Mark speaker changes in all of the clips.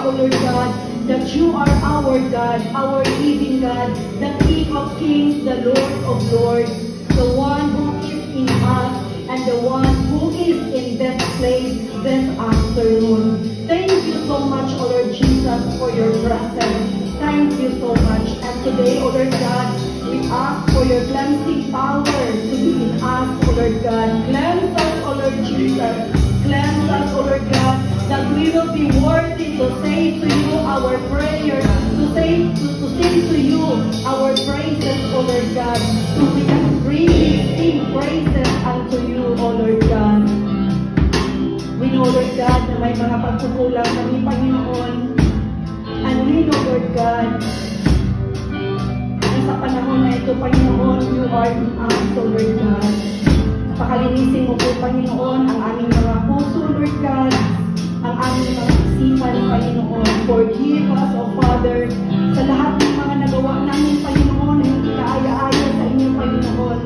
Speaker 1: O Lord God, that you are our God, our living God, the King of kings, the Lord of lords, the one who is in us and the one who is in this place this afternoon. Thank you so much, O Lord Jesus, for your presence. Thank you so much. And today, O Lord God, we ask for your cleansing power to be in us, O Lord God. Cleanse us, O Lord Jesus. Cleanse us, O Lord God, that we will be worthy to say to you our prayers, to say to you our praises, O Lord God. So we can freely sing praises unto you, O Lord God. We know, Lord God, na may mga pagkukulang kami, Panginoon. And we know, Lord God, sa panahon na ito, Panginoon, you are in us, O Lord God. Pakalinisin mo po, Panginoon, ang aming mga puso, Lord God, ang aming mga isipan, Panginoon. Forgive us, O Father, sa lahat ng mga nagawa namin, Panginoon, na hindi kaaya-aya sa inyo, Panginoon.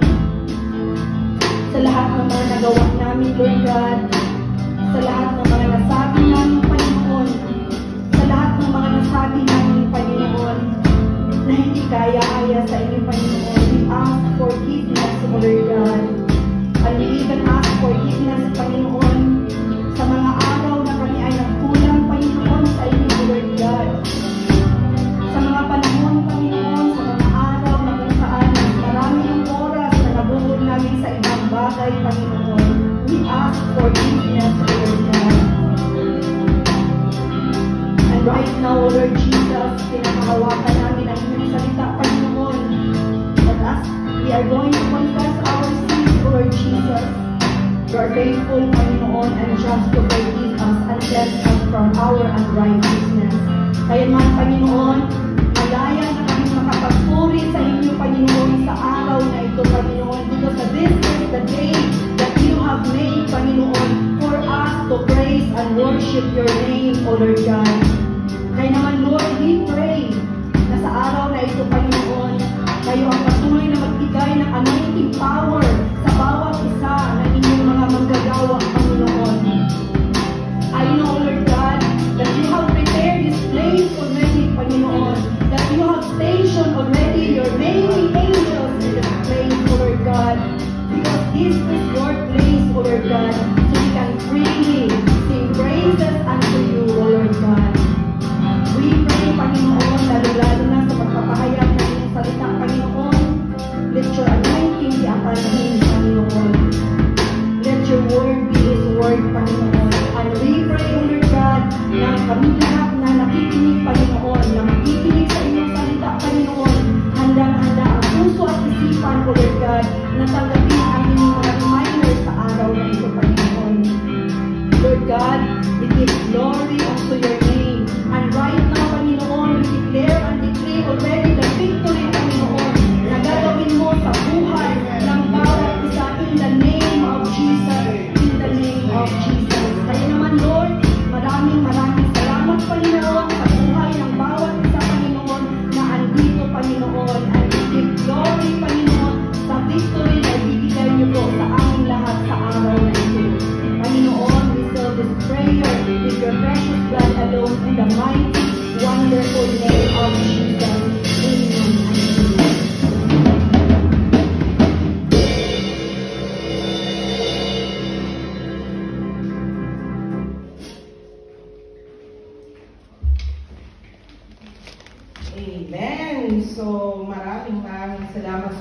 Speaker 1: Sa lahat ng mga nagawa namin, Lord God, sa lahat ng mga nasabi namin, Panginoon, sa lahat ng mga nasabi namin, Panginoon, na hindi kaya-aya sa inyo, Panginoon. We ask forgiveness, O Lord God. And we even ask forgiveness, Panginoon, sa mga araw na kami ay nagkulang, Panginoon, sa inyo, O Lord God. Sa mga panahon, Panginoon, sa mga araw na kung saan marami ng oras na nabubog namin sa ibang bagay, Panginoon. We ask forgiveness, O Lord God. And right now, O Lord Jesus, pinakahawakan namin ang inyong salita, Panginoon. But as we are going to confess our sins, O Lord Jesus, you are faithful, Panginoon, and just to forgive us and cleanse us from our unrighteousness. Kaya man, Panginoon, malaya na kami makapagpuri sa inyo, Panginoon, sa araw na ito, Panginoon, because this is the day that you have made, Panginoon, for us to praise and worship your name, O Lord God. Kaya naman, Lord, we pray na sa araw na ito, Panginoon, kayo ang patuloy na magbigay ng anointing power sa bawat isa na inyong mga manggagawa, Panginoon. I know, Lord God, that you have prepared this place already, Panginoon, that you have stationed already your many angels in this place, O Lord God, because this is your place, O Lord God, so we can freely sing praises unto you, O Lord God. We pray, Panginoon, lalo-lalo na sa pagpapahayag ng iyong salita, Panginoon. Let your anointing be upon him, Panginoon. Let your word be his word, Panginoon. And we pray, O Lord God, na kami lahat na nakikinig, Panginoon, na makikinig sa iyong salita, Panginoon, handang-handa ang puso at isipan, O Lord God, na tanggapin ang aming mga reminder sa araw na ito, Panginoon. Lord God, we give glory unto your name. And right now, Panginoon, we declare and decree already the victory, Panginoon, na gagawin mo sa buhay ng bawat isa in the name of Jesus. In the name of Jesus. Kaya naman, Lord, maraming salamat, Panginoon, sa buhay ng bawat isa, Panginoon, na andito, Panginoon. And we give glory, Panginoon, sa victory na ibibigay niyo po sa aming lahat sa araw na ito. Panginoon, we seal this prayer with your precious blood alone in the mighty, wonderful name of Jesus. Amen. Amen. So, maraming salamat.